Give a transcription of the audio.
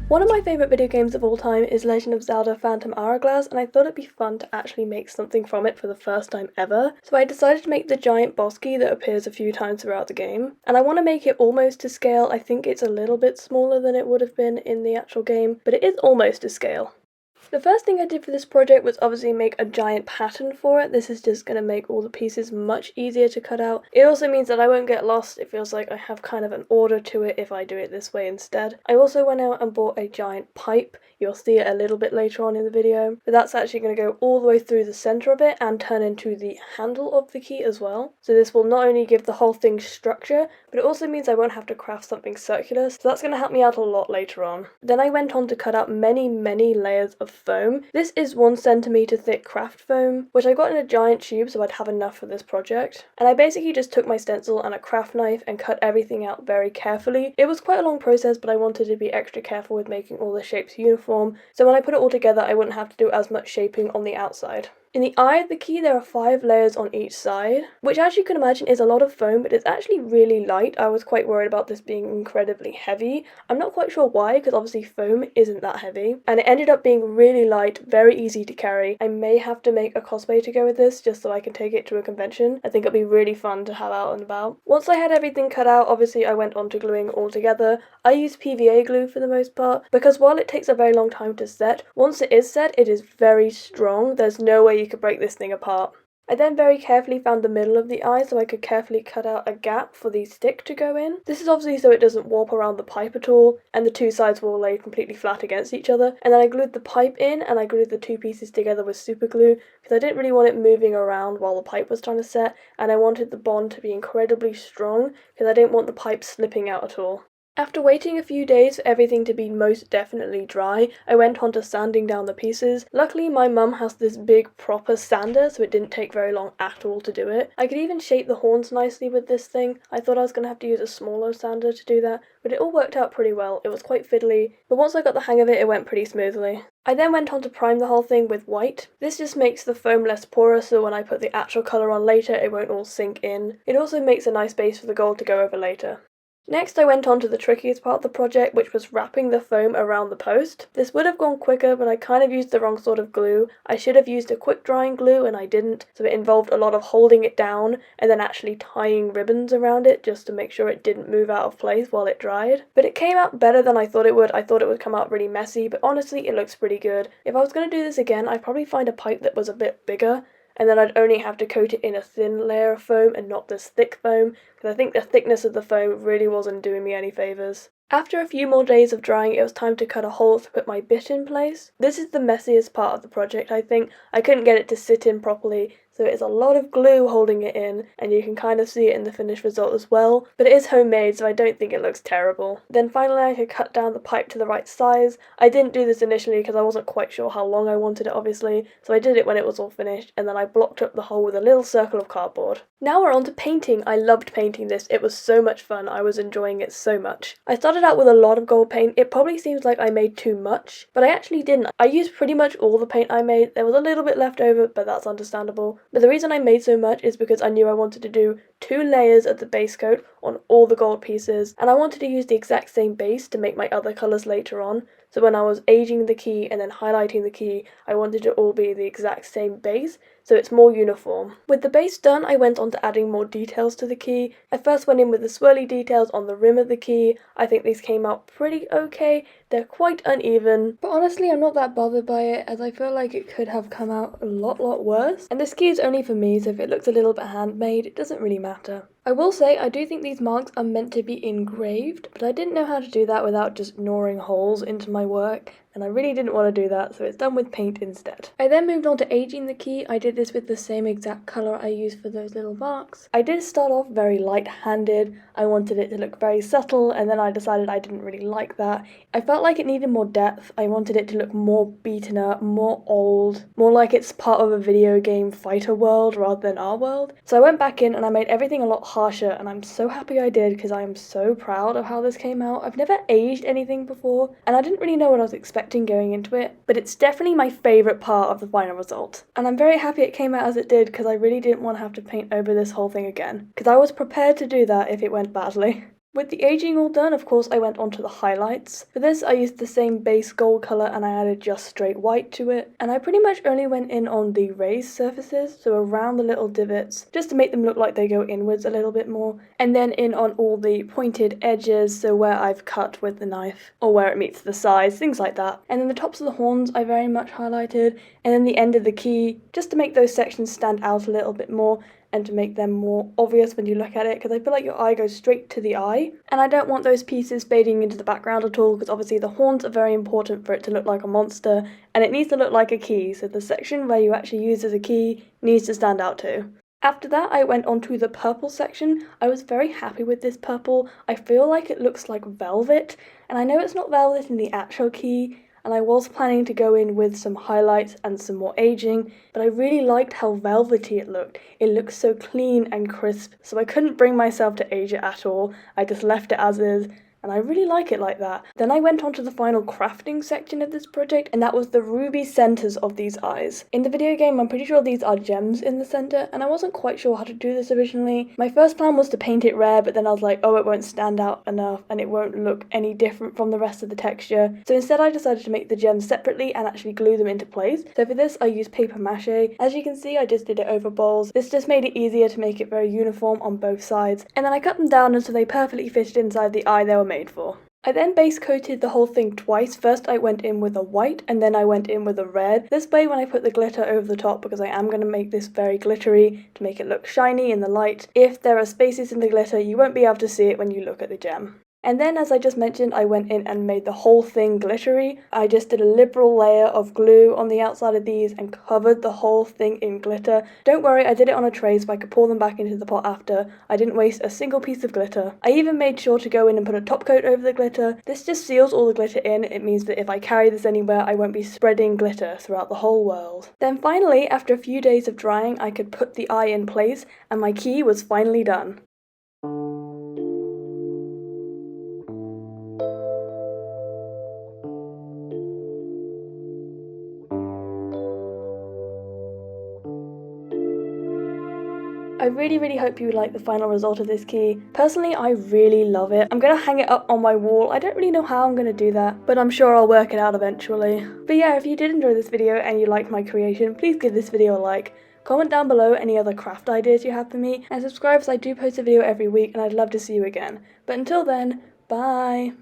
One of my favourite video games of all time is Legend of Zelda Phantom Hourglass, and I thought it'd be fun to actually make something from it for the first time ever. So I decided to make the giant boss key that appears a few times throughout the game. And I want to make it almost to scale. I think it's a little bit smaller than it would have been in the actual game, but it is almost to scale. The first thing I did for this project was obviously make a giant pattern for it. This is just going to make all the pieces much easier to cut out. It also means that I won't get lost. It feels like I have kind of an order to it if I do it this way instead. I also went out and bought a giant pipe. You'll see it a little bit later on in the video. But that's actually going to go all the way through the centre of it and turn into the handle of the key as well. So this will not only give the whole thing structure, but it also means I won't have to craft something circular. So that's going to help me out a lot later on. Then I went on to cut out many layers of foam. This is 1 centimeter thick craft foam, which I got in a giant tube so I'd have enough for this project. And I basically just took my stencil and a craft knife and cut everything out very carefully. It was quite a long process, but I wanted to be extra careful with making all the shapes uniform, so when I put it all together I wouldn't have to do as much shaping on the outside. In the eye of the key there are 5 layers on each side, which as you can imagine is a lot of foam, but it's actually really light. I was quite worried about this being incredibly heavy. I'm not quite sure why, because obviously foam isn't that heavy, and it ended up being really light, very easy to carry. I may have to make a cosplay to go with this, just so I can take it to a convention. I think it'll be really fun to have out and about. Once I had everything cut out, obviously I went on to gluing it all together. I used PVA glue for the most part, because while it takes a very long time to set, once it is set, it is very strong. There's no way you could break this thing apart. I then very carefully found the middle of the eye so I could carefully cut out a gap for the stick to go in. This is obviously so it doesn't warp around the pipe at all, and the 2 sides will lay completely flat against each other. And then I glued the pipe in, and I glued the 2 pieces together with super glue, because I didn't really want it moving around while the pipe was trying to set, and I wanted the bond to be incredibly strong, because I didn't want the pipe slipping out at all. After waiting a few days for everything to be most definitely dry, I went on to sanding down the pieces. Luckily my mum has this big proper sander, so it didn't take very long at all to do it. I could even shape the horns nicely with this thing. I thought I was going to have to use a smaller sander to do that, but it all worked out pretty well. It was quite fiddly, but once I got the hang of it, it went pretty smoothly. I then went on to prime the whole thing with white. This just makes the foam less porous, so when I put the actual colour on later, it won't all sink in. It also makes a nice base for the gold to go over later. Next I went on to the trickiest part of the project, which was wrapping the foam around the post. This would have gone quicker, but I kind of used the wrong sort of glue. I should have used a quick drying glue and I didn't, so it involved a lot of holding it down and then actually tying ribbons around it just to make sure it didn't move out of place while it dried. But it came out better than I thought it would. I thought it would come out really messy, but honestly it looks pretty good. If I was going to do this again, I'd probably find a pipe that was a bit bigger, and then I'd only have to coat it in a thin layer of foam and not this thick foam, because I think the thickness of the foam really wasn't doing me any favours. After a few more days of drying, it was time to cut a hole to put my bit in place. This is the messiest part of the project, I think. I couldn't get it to sit in properly, so it's a lot of glue holding it in, and you can kind of see it in the finished result as well, but it is homemade, so I don't think it looks terrible. Then finally I could cut down the pipe to the right size. I didn't do this initially because I wasn't quite sure how long I wanted it, obviously, so I did it when it was all finished, and then I blocked up the hole with a little circle of cardboard. Now we're on to painting. I loved painting this. It was so much fun. I was enjoying it so much. I started out with a lot of gold paint. It probably seems like I made too much, but I actually didn't. I used pretty much all the paint I made. There was a little bit left over, but that's understandable. But the reason I made so much is because I knew I wanted to do 2 layers of the base coat on all the gold pieces, and I wanted to use the exact same base to make my other colours later on. So when I was aging the key and then highlighting the key, I wanted it all be the exact same base, so it's more uniform. With the base done, I went on to adding more details to the key. I first went in with the swirly details on the rim of the key. I think these came out pretty okay. They're quite uneven, but honestly I'm not that bothered by it, as I feel like it could have come out a lot worse. And this key is only for me, so if it looks a little bit handmade, it doesn't really matter. I will say I do think these marks are meant to be engraved, but I didn't know how to do that without just gnawing holes into my work, and I really didn't want to do that, so it's done with paint instead. I then moved on to aging the key. I did this with the same exact colour I used for those little marks. I did start off very light-handed. I wanted it to look very subtle, and then I decided I didn't really like that. I felt like it needed more depth. I wanted it to look more beaten up, more old, more like it's part of a video game fighter world rather than our world. So I went back in and I made everything a lot harsher, and I'm so happy I did because I am so proud of how this came out. I've never aged anything before, and I didn't really know what I was expecting going into it, but it's definitely my favourite part of the final result. And I'm very happy it came out as it did, because I really didn't want to have to paint over this whole thing again, because I was prepared to do that if it went badly. With the aging all done, of course, I went on to the highlights. For this, I used the same base gold colour and I added just straight white to it. And I pretty much only went in on the raised surfaces, so around the little divots, just to make them look like they go inwards a little bit more. And then in on all the pointed edges, so where I've cut with the knife, or where it meets the sides, things like that. And then the tops of the horns I very much highlighted, and then the end of the key, just to make those sections stand out a little bit more, and to make them more obvious when you look at it, because I feel like your eye goes straight to the eye, and I don't want those pieces fading into the background at all, because obviously the horns are very important for it to look like a monster, and it needs to look like a key, so the section where you actually use as a key needs to stand out too. After that, I went on to the purple section. I was very happy with this purple. I feel like it looks like velvet, and I know it's not velvet in the actual key, and I was planning to go in with some highlights and some more aging, but I really liked how velvety it looked. It looked so clean and crisp, so I couldn't bring myself to age it at all. I just left it as is, and I really like it like that. Then I went on to the final crafting section of this project, and that was the ruby centers of these eyes. In the video game, I'm pretty sure these are gems in the center, and I wasn't quite sure how to do this originally. My first plan was to paint it red, but then I was like, oh, it won't stand out enough, and it won't look any different from the rest of the texture. So instead I decided to make the gems separately and actually glue them into place. So for this, I used paper mache. As you can see, I just did it over bowls. This just made it easier to make it very uniform on both sides. And then I cut them down until they perfectly fitted inside the eye they were made for. I then base coated the whole thing twice. First I went in with a white and then I went in with a red. This way when I put the glitter over the top, because I am going to make this very glittery to make it look shiny in the light, if there are spaces in the glitter you won't be able to see it when you look at the gem. And then, as I just mentioned, I went in and made the whole thing glittery. I just did a liberal layer of glue on the outside of these and covered the whole thing in glitter. Don't worry, I did it on a tray so I could pour them back into the pot after. I didn't waste a single piece of glitter. I even made sure to go in and put a top coat over the glitter. This just seals all the glitter in. It means that if I carry this anywhere, I won't be spreading glitter throughout the whole world. Then finally, after a few days of drying, I could put the eye in place and my key was finally done. I really hope you like the final result of this key. Personally, I really love it. I'm gonna hang it up on my wall. I don't really know how I'm gonna do that, but I'm sure I'll work it out eventually. But yeah, if you did enjoy this video and you liked my creation, please give this video a like. Comment down below any other craft ideas you have for me, and subscribe as I do post a video every week and I'd love to see you again. But until then, bye!